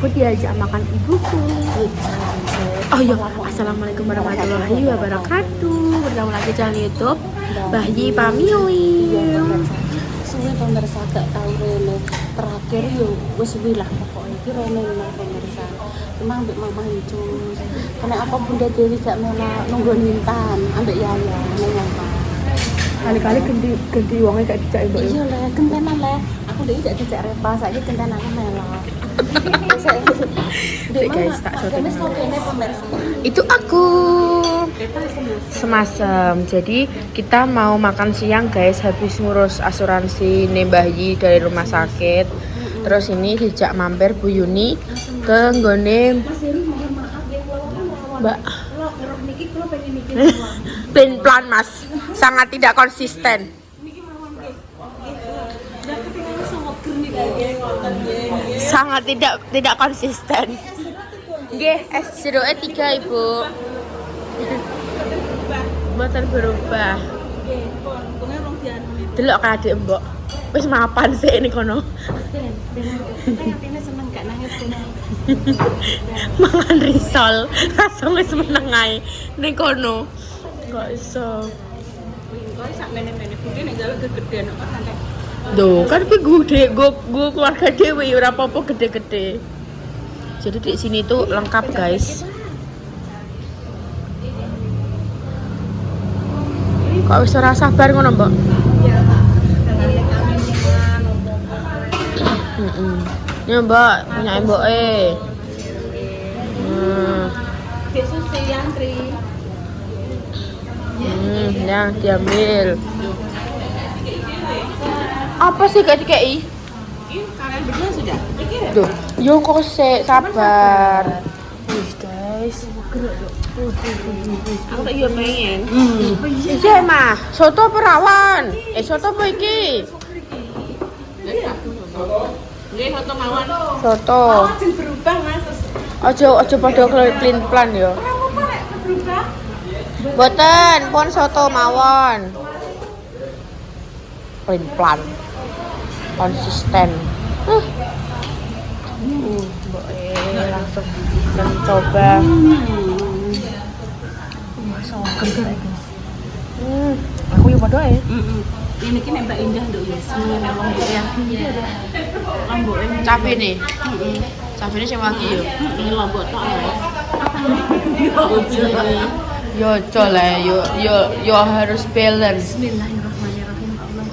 aku diajak makan ibuku. Oh iya, assalamualaikum warahmatullahi wabarakatuh. Bertemu lagi channel YouTube Bahyi Pamili. Suwe pemirsa gak tau rene terakhir yo wis wilah pokoknya iki rene nang pemirsa. Cuma ambek mama Ncus. Karena apa Bunda Dewi gak mela nunggu Nintan ambek Yaya nang apa. Kali-kali ganti uangnya gak dijak mbak. Iya le, gentenan le. Aku ndek gak dijak Repa, saiki gentenan aku mela. Guys, tak Mas kopene pemirsa. Itu aku semasem. Jadi kita mau makan siang guys, habis ngurus asuransi Bahyi dari rumah sakit. Terus ini dijak mampir Bu Yuni ke nggone Mbak. Plan Mas, sangat tidak konsisten. Sangat tidak konsisten. Nggih, es jeruknya 3 Ibu. Mboten berubah. Delok ka adik mbok. Wis mapan sik ini kono. Seneng gak nangis Mangan risol, langsung wis meneng ae ning kono. Kok iso? Kok sak mene-mene budi nek jaluk gegedean kok santai. Duh, kan kuwi gede, gue keluarga dhewe ora apa-apa gede-gede. Jadi di sini tuh lengkap, guys. Kok wis ora sabar ngono, Mbok? Ya, Mbak, punya Mboke. Besok si antri. Yang diambil. Apa sih gak dikei? Kalian berdua sudah? Duh, yo kok sik sabar. Wih, guys. Aku tak iya pengen. Iya, Mah. Soto perawan. Soto apa iki? Nggih, foto mawon. Soto. Sing berubah, Mas. Aja padha clean plan yo. Apa nek berubah? Boten, pun soto mawon. Clean plan. Konsisten. Mbok langsung mencoba. Seger guys. Aku yo padha ae. Ini ki nek Mbak Indah nduk ya, semuanya lombok ya. Lombok ini. Cabe nih. Cabe ini sing wangi yo. Ini lombok tok ya. Yo cole, yo harus balance. Bismillahirrahmanirrahim. Allah.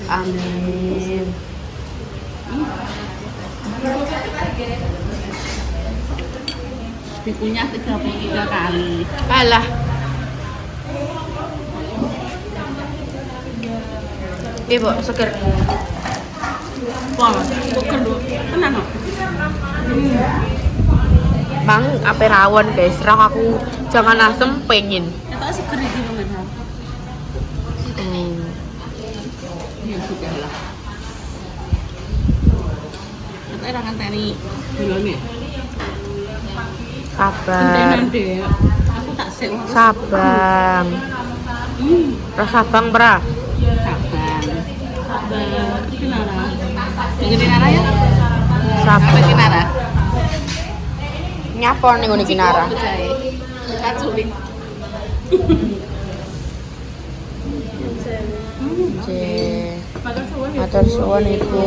Amin. Dikunyah 33 kali. Alah. Ibu seger. Wah, seger lho. Tenan kok. Bang, apa rawon guys? Aku jangan asem pengen. Eta seger iki lho, Mas. Ya sudah lah. Eta ora ngenteni gulone. Sabar. Dek. Aku tak sik. Sabang. Rasa bang pra. Sabang. Iki nara. Iki nara ya? Sabar. Iki nara. Nyapon ning ngene iki Nara. Kaculing. Matur suwun Ibu.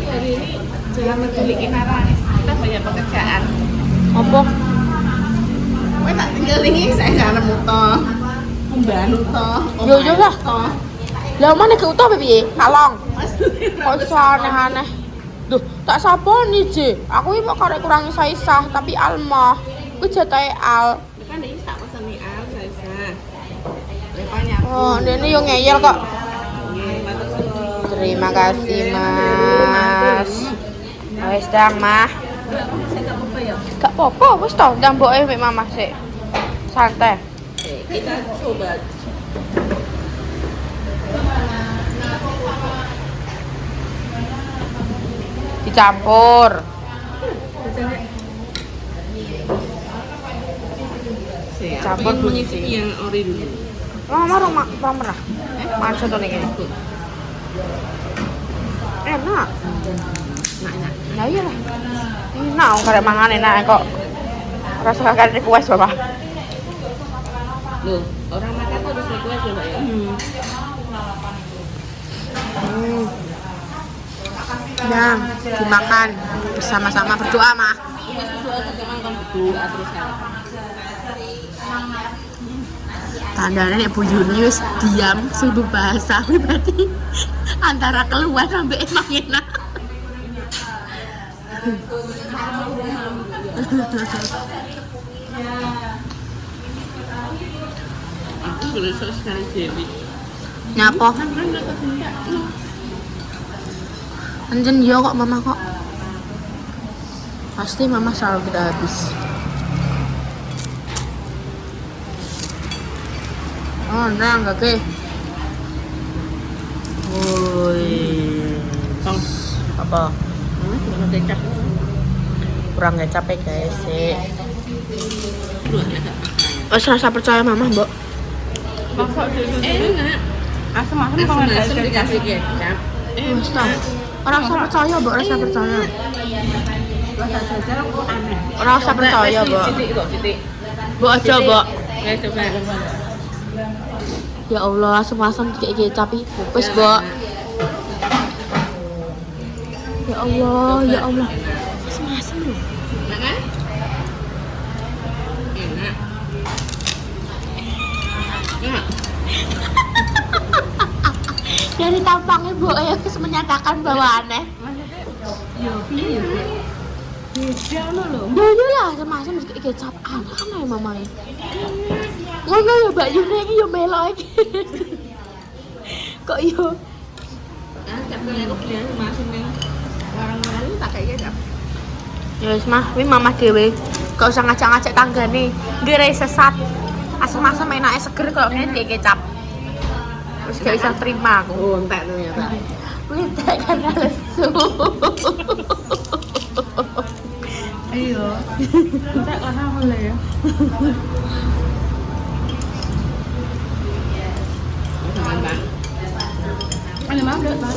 Hari ini jangan menculik Nara. Kita banyak pekerjaan. Apa? Kowe tak tinggal ini saya nggak nemu toh. Mbanu toh. Yo lah. Lah mana ke utuh piye? Kalong. Kok iso aneh-aneh. Duh, tak saponi, Je. Aku iki kok karek kurang isa-isa, tapi almah. Kuwi jatahe al. Kan ini tak pesen nih al saya. Lepanya. Oh, ndene yo ngeyel kok. Nggih, matur suwun. Terima kasih, Mas. Wis dang, Mah. Saya nggak apa-apa ya. Gak apa-apa, wis toh, ndang mboke mek Mama sik. Santai. Kita coba. Dicampur. Campur menyicipi yang ori dulu. Orang merah. Makan soto nih kayaknya. Enak. Enak. Ya iyalah. Enak karek mangan enak kok. Rasa kakak request Bapak. Loh, orang makan tuh harus request ya, Mbak ya? Nah, dimakan bersama-sama berdoa mah. Wes berdoa terus emang kan berdoa terus kan. Tandanya nek Bu Yuni wis diam sibuk bahasa berarti antara keluar sampai emang enak. Aku boleh sekali Dewi. Nyapa? Anjen yo kok mama kok. Pasti mama selalu kita habis. Oh, nah, enggak ke. Woi. Tong, Apa? kurang kecap. Kurang kecap ya guys. Lu ada. Oh, rasa percaya mama, Mbok. Enak. Asam-asam Asam-asam dikasih kecap. Wis tau. Orang rasa percaya, Mbok, rasa percaya. Rasa jajar kok aneh. Orang rasa percaya, Mbok. Titik. Mbok aja, Mbok. Ya coba. Ya Allah, asam-asam kayak kecap iki. Wis, Mbok. Ya Allah, ya Allah. Asam-asam loh. Enak kan? Enak. Enak. Dari tampangnya Mbok ya wis menyatakan bahwa aneh. Yo piye yo. Beda lho. Ya iyalah, asam-asam kayak kecap. Aneh mamae. Ngono ya Mbak Yuni iki yo melok iki. Kok yo Kecap kali aku beli masing ning warung-warung itu tak kayak kecap. ya wis mah, kuwi mamah dhewe. Gak usah ngajak-ngajak tanggane. Ngire sesat. Asam-asam enake seger kok ngene kayak kecap. Wis gak bisa terima aku. Oh, entek ternyata. Kuwi tak karena lesu. Iya. Entek karena mulai ya. Masakan, Bang. Ada mana, Pak?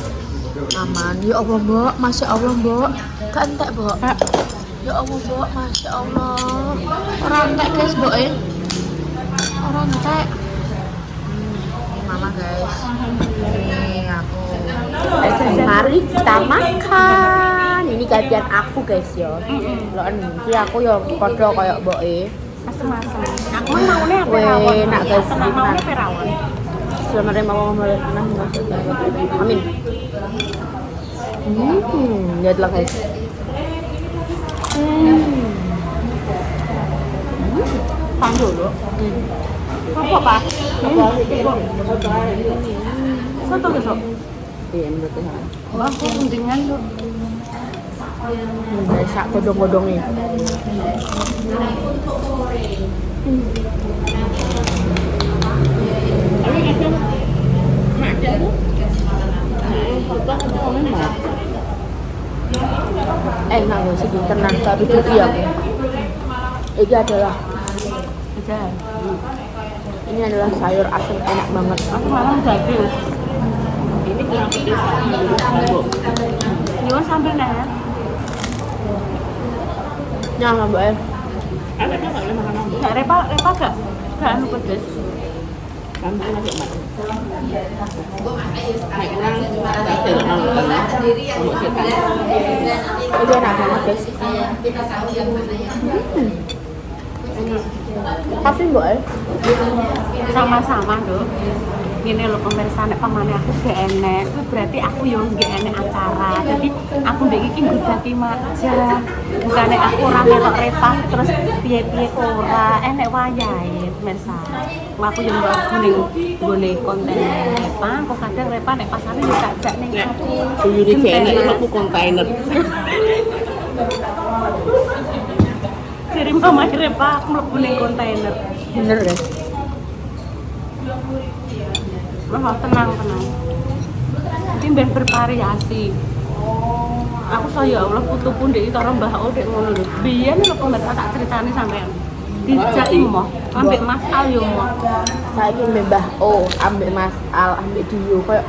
Aman, ya Allah Mbok, Masya Allah Mbok. Gak entek Mbok. Ya Allah Mbok, Masya Allah. Orang entek guys Mbok ya. Orang entek. Ini mama guys. Ini aku. Mari kita makan. Ini gantian aku guys ya. Lo ini aku ya podo kayak Mbok e. Asam-asam. Aku maunya perawan. Weh, nak guys. Tenang maunya perawan. Selamat menerima Amin. Lihatlah guys. Pandu dulu. Apa, Pak? Soto besok. Iya, menurut saya. Wah, kok mendingan lu. Guys, sak godong-godong nih. Enak ya sih, tenang tapi cuci aku. Ini adalah ini adalah sayur asam enak banget. Aku malam jadi. Ini kurang pedes. Nyuwun sambil nih. Nyala mbak ya. Ada enggak boleh makan apa? Enggak repa gak anu pedes. Kamu masuk mak. Naik kurang tak ada nonton. Kamu setan. Ini enak banget guys. Kasih mbak ya. Sama-sama, Dok. Gini loh pemirsa, nek pamane aku gak enek, itu berarti aku yang gak enek acara. Jadi aku ndek iki nggodaki aja. Bukannya aku ora melok repah terus piye-piye ora enek wayahe, pemirsa. Aku yang nggone konten repah, kok kadang repah nek pasare yo tak jak ning aku. Tuyul iki enak aku kontainer. Jadi mama repah aku mlebu ning kontainer. Bener guys. Wah, tenang. Jadi ben bervariasi. Aku saya Allah putu pun dek karo Mbah O dek ngono lho. Biyen lho pemirsa tak critani sampean. dijak imo ambek Mas Al yo mo. Saiki Mbah O, ambek Mas Al, ambek Dio koyo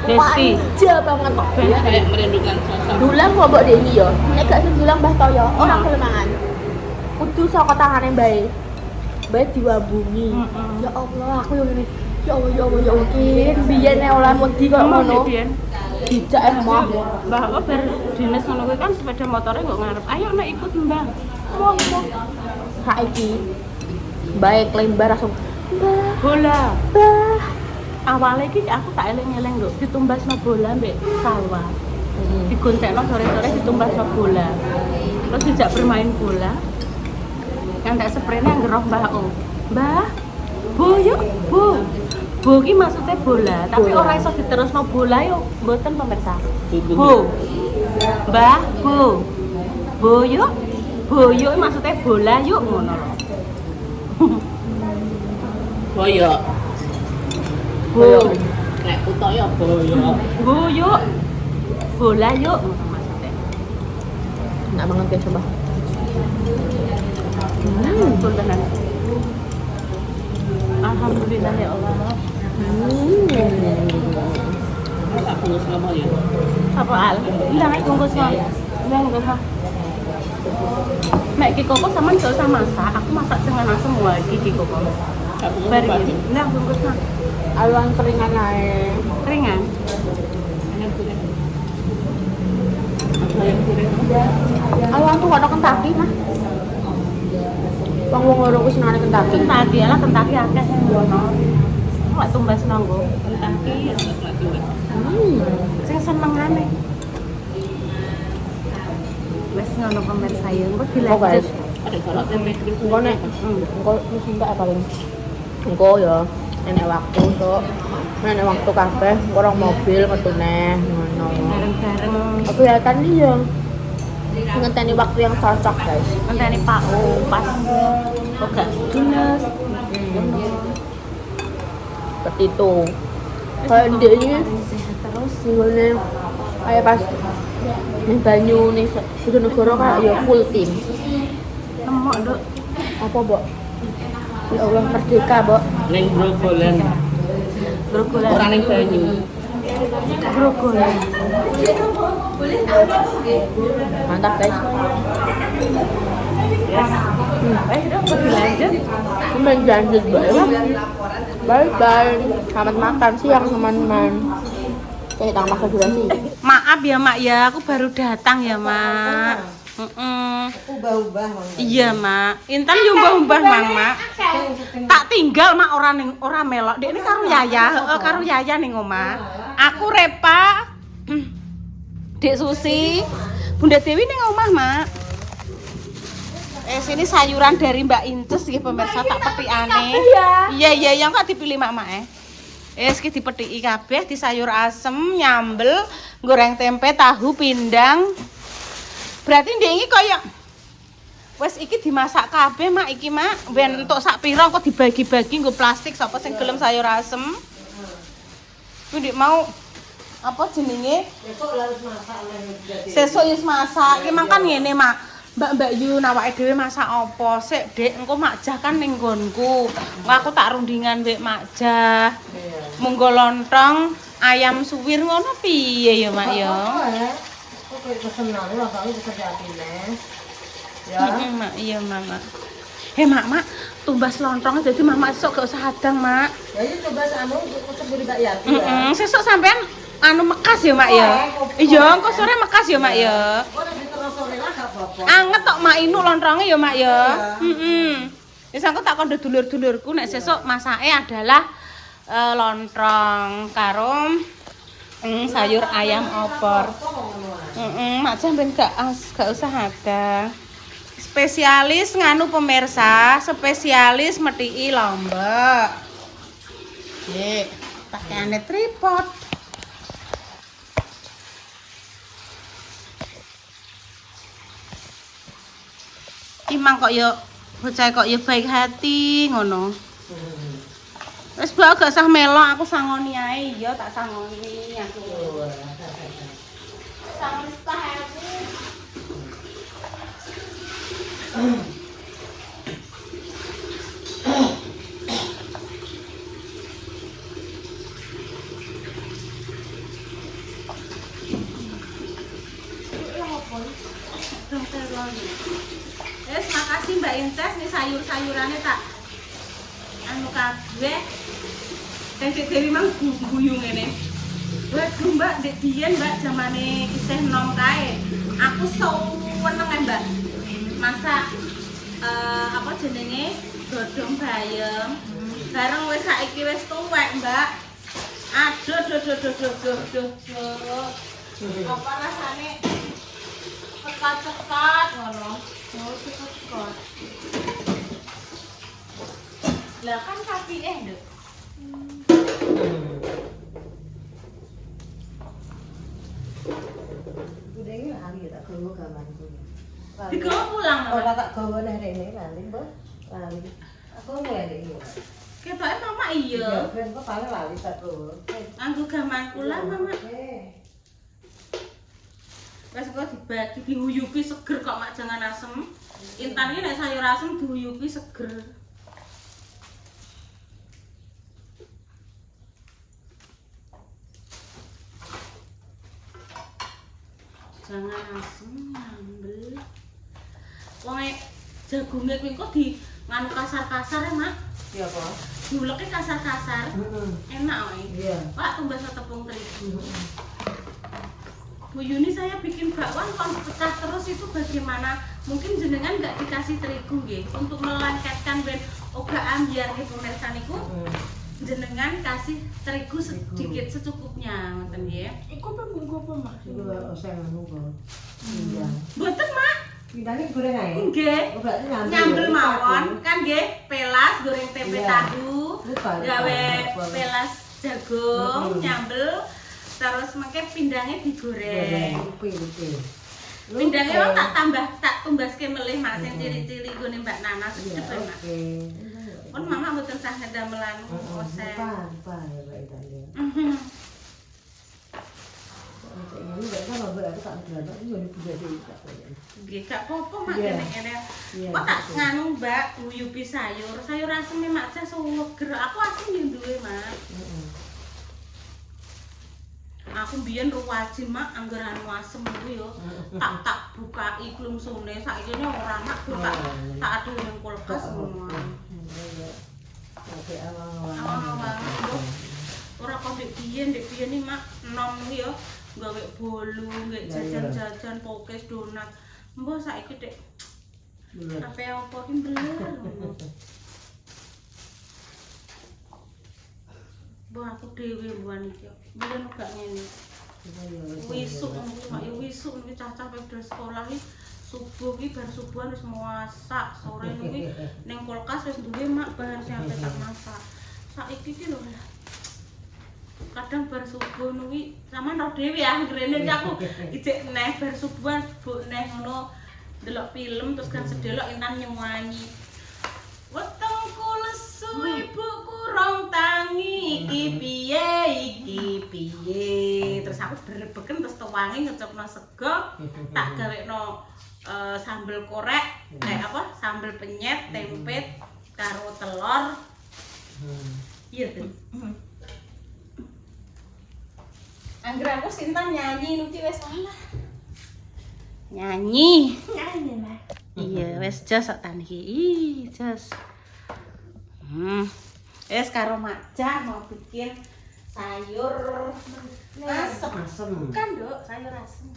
Desi. manja banget kok. Kayak merindukan sosok. Dulang kok mbok Deni yo. Nek gak sing dulang Mbah Toyo, orang kelemahan. Kudu saka tangane Mbah. Mbah diwabungi. Ya Allah, aku yo ngene. Ya Allah, ya Allah, ya Allah. Kin biyen nek oleh wedi kok ngono. Dijak emoh. Mbah kok bar dinas ngono kuwi kan sepeda motore kok ngarep. Ayo nek ikut Mbah. Mau. Saiki baik lembar langsung Mbah, Bola. Mbah. Awalnya iki aku tak eling-eling lho, ditumbasno bola mbek Salwa. Digoncengno sore-sore ditumbasno bola. Terus dijak bermain bola. Kan tak sprene ngeroh Mbah O. Mbah, Bu yuk, Bu. Bu ki maksudnya bola, tapi Bola. ora iso diterusno bola yo mboten pemirsa. Bu. Mbah, Bu. Bu yuk. Bu yuk maksudnya bola yuk ngono lho. Boyo. Bu. Nek utok ya boyo. Bu yuk. Bola yuk ngono maksudnya. Nak banget ya coba. Punten. Alhamdulillah ya Allah. Aku nggak selama ya. Apa al? Enggak naik bungkus kok. Enggak kok. Mek Kiko kok sampean gak usah masak, aku masak dengan semua iki Kiko kok. Aku Bari nggak iki. Nah, bungkus mah. Aluan keringan ae. Keringan. Aluan tuh ada Kentucky mah. Wong loro wis nang Kentucky. Kentaki lah, kentaki akeh sing ngono. Kok tumbas nanggo. Kaki ya nggak pelatih. Sing senengane. Wes ngono pemirsa ya, engko Oh dilanjut. guys, Ada salad tempe. engko nek engko wis enggak paling. Engko ya enek waktu sok. Enek waktu kabeh orang mobil metune ngono. Bareng-bareng Aku ya kan iya. Ngenteni waktu yang cocok guys. ngenteni Pak O pas kok gak dinas. Seperti itu. Kayak ndek ini Sehat terus. ngene kayak pas ning banyu ning Bojonegoro kan ya full tim. Nemok, Nduk. Apa, Mbok? Ya Allah merdeka, Mbok. Neng grogolan. Grogolan. Orang neng banyu. Grogolan. Mantap, guys. Yes. Udah kok dilanjut. Cuman lanjut, Mbak. Bye-bye. Selamat makan siang, teman-teman. Kayak tambah durasi. Maaf ya Mak ya, aku baru datang ya Mak. Ubah-ubah. Iya Mak. Intan yo mbah-mbah Mang Mak. Tak tinggal Mak ora melok. Dek ini karo Yaya, karo Yaya ning omah. Aku Repa. Dek Susi, Bunda Dewi ning omah Mak. Sini sayuran dari Mbak Inces iki pemirsa tak petikane. Iya yang kok dipilih Mak. Iki dipethiki kabeh, di sayur asem, nyambel, goreng tempe, tahu, pindang. Berarti ndek iki kaya wis iki dimasak kabeh Mak iki Mak. Ben entuk sak pira kok dibagi-bagi nggo plastik sapa sing gelem sayur asem. Ku ndek mau apa jenenge? Sesuk wis masak. Iki makan ngene Mak. Mbak Yu awake dhewe masak apa sik, Dik? Engko Makjah kan ning nggonku. Aku tak rundingan mbek Makjah. Munggo lontong, ayam suwir ngono piye ya, Mak ya? Kok kayak kesenangan lah kali pekerjaannya. Ya. Mak, iya, Mama. Mak, tumbas lontong dadi Mama esuk gak usah hadang, Mak. Ya ini coba anu seburi Mbak Yati ya. Sesuk sampean anu mekas ya, Mak ya. Iya, engko sore mekas ya, Mak ya. Kok nek diterus sore lah gak apa-apa. Anget tok Mak Inu lontongnya ya, Mak ya. Wis aku tak kondo dulur-dulurku nek sesuk masake adalah lontong karo sayur ayam opor. Mak sampean gak usah ada. Spesialis nganu pemirsa, spesialis metiki lombok. Dik, pakaiane tripod. Imang kok yo bocah kok yo baik hati ngono. Wis bae gak usah melok, aku sangoni ae ya tak sangoni aku. Sangoni tahe aku. Mbak Intes nih sayur-sayurannya tak anu kabeh. Sing Dewi mang guyu ngene. Waduh Mbak, dek biyen Mbak zamane isih nom kae. Aku seneng Mbak. Masak apa jenenge? Godhong bayem. Bareng wis saiki wis tuwek Mbak. Aduh, duh. Apa rasane? Cekat-cekat ngono. Oh, cekat-cekat. Lah kan sapi Nduk. Udah ini lali tak gawa gamanku. Digawa pulang Ora Mbak. tak gawa neh rene lali, Mbak. Lali. Aku ngene iki. Ketoke Mama iya. Ya, ben kok paling lali tak gawa. Nganggo gaman kula Mama. Wes kok dibagi dihuyupi seger kok mak jangan asem. Intan iki nek sayur asem dihuyupi seger. Jangan asem nyambel. Wong jagunge kuwi kok di nganu kasar-kasar ya, Mak. Iya, Pak. Diuleke kasar-kasar. Enak kok. Iya. Pak tumbas tepung terigu. Bu Yuni saya bikin bakwan kok pecah terus itu bagaimana? Mungkin jenengan nggak dikasih terigu nggih untuk melengketkan ben oga ambiar nggih pemirsa niku. Jenengan kasih terigu sedikit secukupnya ngoten nggih. Iku bumbu apa Mas? Iku saya anu kok. Iya. Mboten, Mak. Pindahnya goreng ae. Nggih. Oh, berarti Nyambel mawon kan nggih, pelas goreng tempe Iya. tahu, Lupa. gawe pelas jagung, nyambel terus mengke pindangnya digoreng. Lupa. Pindangnya wong tak tumbaske melih Mak sing cili-cili nggone Mbak Nana sedep Mak. Oke. Pun Mama mboten sah ngedamelan oseng. Lupa ya Mbak Italia. Ini enggak kan Mbak aku tak berani ini yo bisa diikat. Nggih, gak apa-apa Mak Iya. kene-kene. Iya, Kok tak betul. nganu Mbak nguyupi sayur. Sayur asem Mak saya seger. Aku asem yo duwe Mak. Aku mbiyen ruwajin Mak angger anu asem kuwi yo. Tak bukai klungsune saiki ora Mak tak ada ning kulkas semua. Oke, Awang-awang ora kok ndek biyen iki Mak nom iki yo gawe bolu, nggih jajan-jajan pokes donat. Mbah saiki Dek apa ki mbeler. Mbah aku dhewe mbuhan iki. Mbiyen gak ngene. Wisuk iki cacah pada sekolah iki subuh iki bar subuhan wis masak, sore iki ning kulkas wis duwe Mak bahan sing ape tak masak. Saiki iki lho kadang bar subuh nuwi sampean ro dhewe ya ngrene iki aku ijek neh bar subuhan buk neh ngono delok film terus kan sedelok Intan nyanyi. Wetengku lesu ibuku rong tangi iki piye terus aku berebeken terus tuwangi ngecopno sego tak gawekno sambel korek kayak apa sambel penyet tempe karo telur. Iya tuh. Angger aku Sintan nyanyi nuki wis salah. Nyanyi lah. Iya, wis jos kok tan iki. Ih, jos. Wis karo Makja mau bikin sayur asem. Bukan, Dok, sayur asem.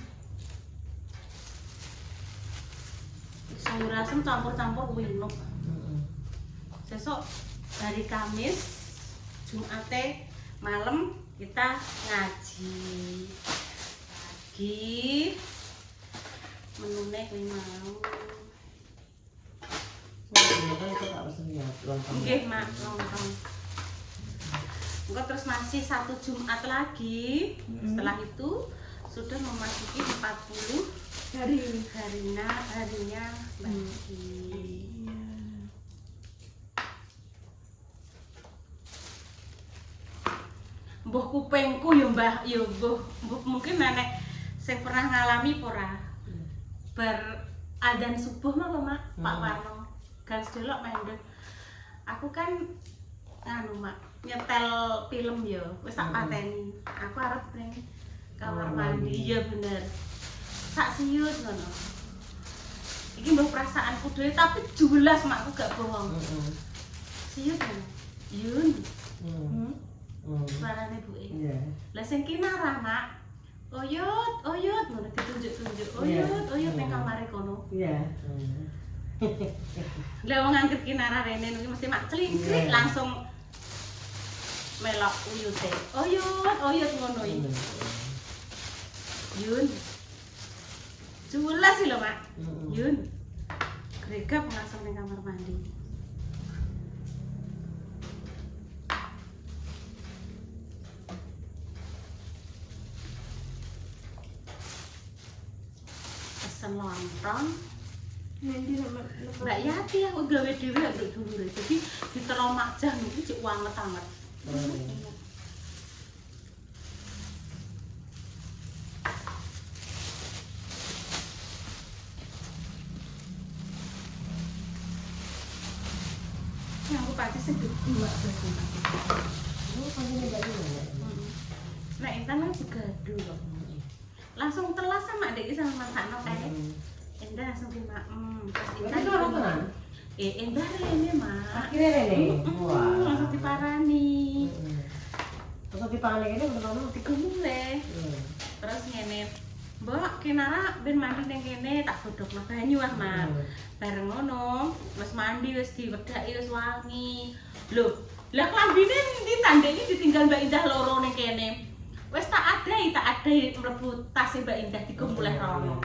Sayur asem campur-campur winuk. Sesuk hari Kamis, Jumate malam kita ngaji lagi menune kuwi mau. Nggih, Mak, lontong. Engko terus masih 1 Jumat lagi. Setelah itu sudah memasuki 40 harinya lagi. Mbah kupingku ya Mbah, ya mbah mungkin nenek sing pernah ngalami ora. Bar adzan subuh mah Mak, Pak Warno. Gas delok mendhet. Aku kan anu Mak, nyetel film ya, wis tak pateni. Aku arep ning kamar mandi, ya bener. Sak siut ngono. Iki mbah perasaanku dhewe tapi jelas makku gak bohong. Siut kan? Yun. Suarane buke. Iya. Lah sing kinarah, Mak. Oyot, oyot ngono ditunjuk-tunjuk. Oyot, oyot ning kamare kono. Iya. Lah wong angger kinarah rene iki mesti mak clingkrik langsung melok uyute. Oyot, oyot ngono iki. Yun. Jelas sih lho, Mak. Yun. Gregap langsung ning kamar mandi. Pesen lontong. Mbak Yati aku gawe dhewe ambek dulure. Jadi ditelong majah niku cek wanget-anget. Ya aku pasti sedih mbak berarti. Nah, Intan kan juga dulu. Langsung telas sama adik sama masak no kayak. Indah langsung dimaem. Terus Intan Itu orang Indah rene mah. Akhirnya Rene. Langsung diparani. Terus dipangan ini bener-bener Digumule. Terus ngene. Mbak, Kinara ben mandi ning kene tak godhogno banyu ah, Mak. Bareng ngono, wis mandi wis diwedaki wis wangi. Lho, lah klambine ditandeki ditinggal Mbak Indah loro ning kene. Wis tak adahi mlebu tas Mbak Indah digumuleh rono.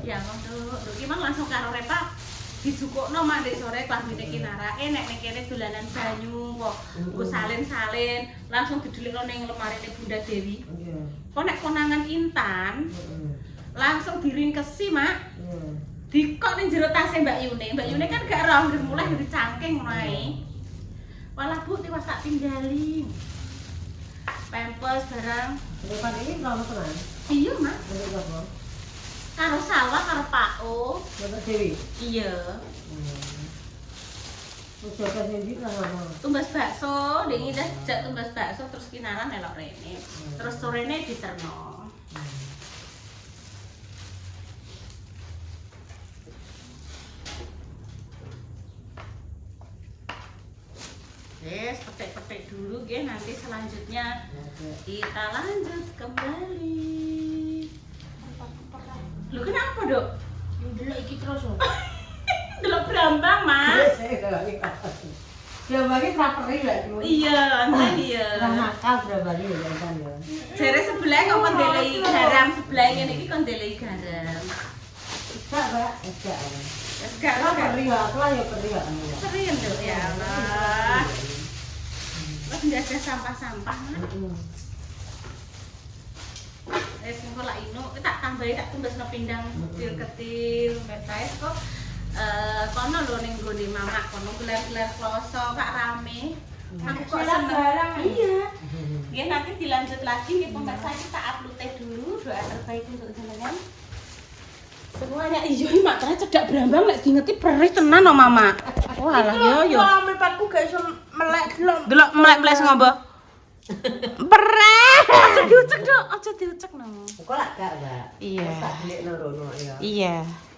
Ya ngono, lho ki mang langsung karo Repa dijukukno Mak ndek sore klambine Kinara. Nek ning kene dolanan banyu kok nggo salin-salin, langsung didelikno ning lemarine Bunda Dewi. Kok nek konangan Intan langsung diringkesi, Mak. Dikok ning jero tase Mbak Yune. Mbak Yune kan gak roh ngger mulai dari cangking ngono ae. Walah Bu, tiwas tak tinggali. Pampers barang. Depan ini berapa tenan? Iya, Mak. Untuk apa? Karo Salwa karo Pak O. Untuk Dewi. Iya. Terus siapa sendiri lah ngomong. Tumbas bakso, ndek Indah jak tumbas bakso terus Kinara melok rene. Terus sorene diterno. Yes, petik-petik dulu ya, nanti selanjutnya kita lanjut kembali. Lu kenapa, Dok? Dulu iki terus lho. Delok brambang, Mas. Sudah bagi raperi gak cuma? Iya, enten iya. Udah nakal sudah bagi ya kan ya. Jare sebelah kok kondelei garam, sebelah ngene iki kondelei garam. Enggak, Mbak. Enggak. Enggak, Kalau enggak. perih gak, kalau ya perih gak. Sering Dok ya Allah. Wes ndak ada sampah-sampah, Mas. Wes engko lak ino tak tambahi tak tumbasno pindang kecil-kecil betes kok kono lho ning nggone mamak kono gelar-gelar kloso Kak rame. Aku kok seneng. Iya. Nggih nanti dilanjut lagi nggih pemirsa kita upload dulu doa terbaik untuk jenengan. Semuanya iya mak ternyata cedak brambang lek diingeti perih tenan no mama. Walah yo yo. Mripatku gak iso melek delok. Delok melek-melek ngopo? Perih. Aja diucek, Dok. Aja diucek no. Kok lah gak, Mbak? Iya. Tak beli rono ya. Iya.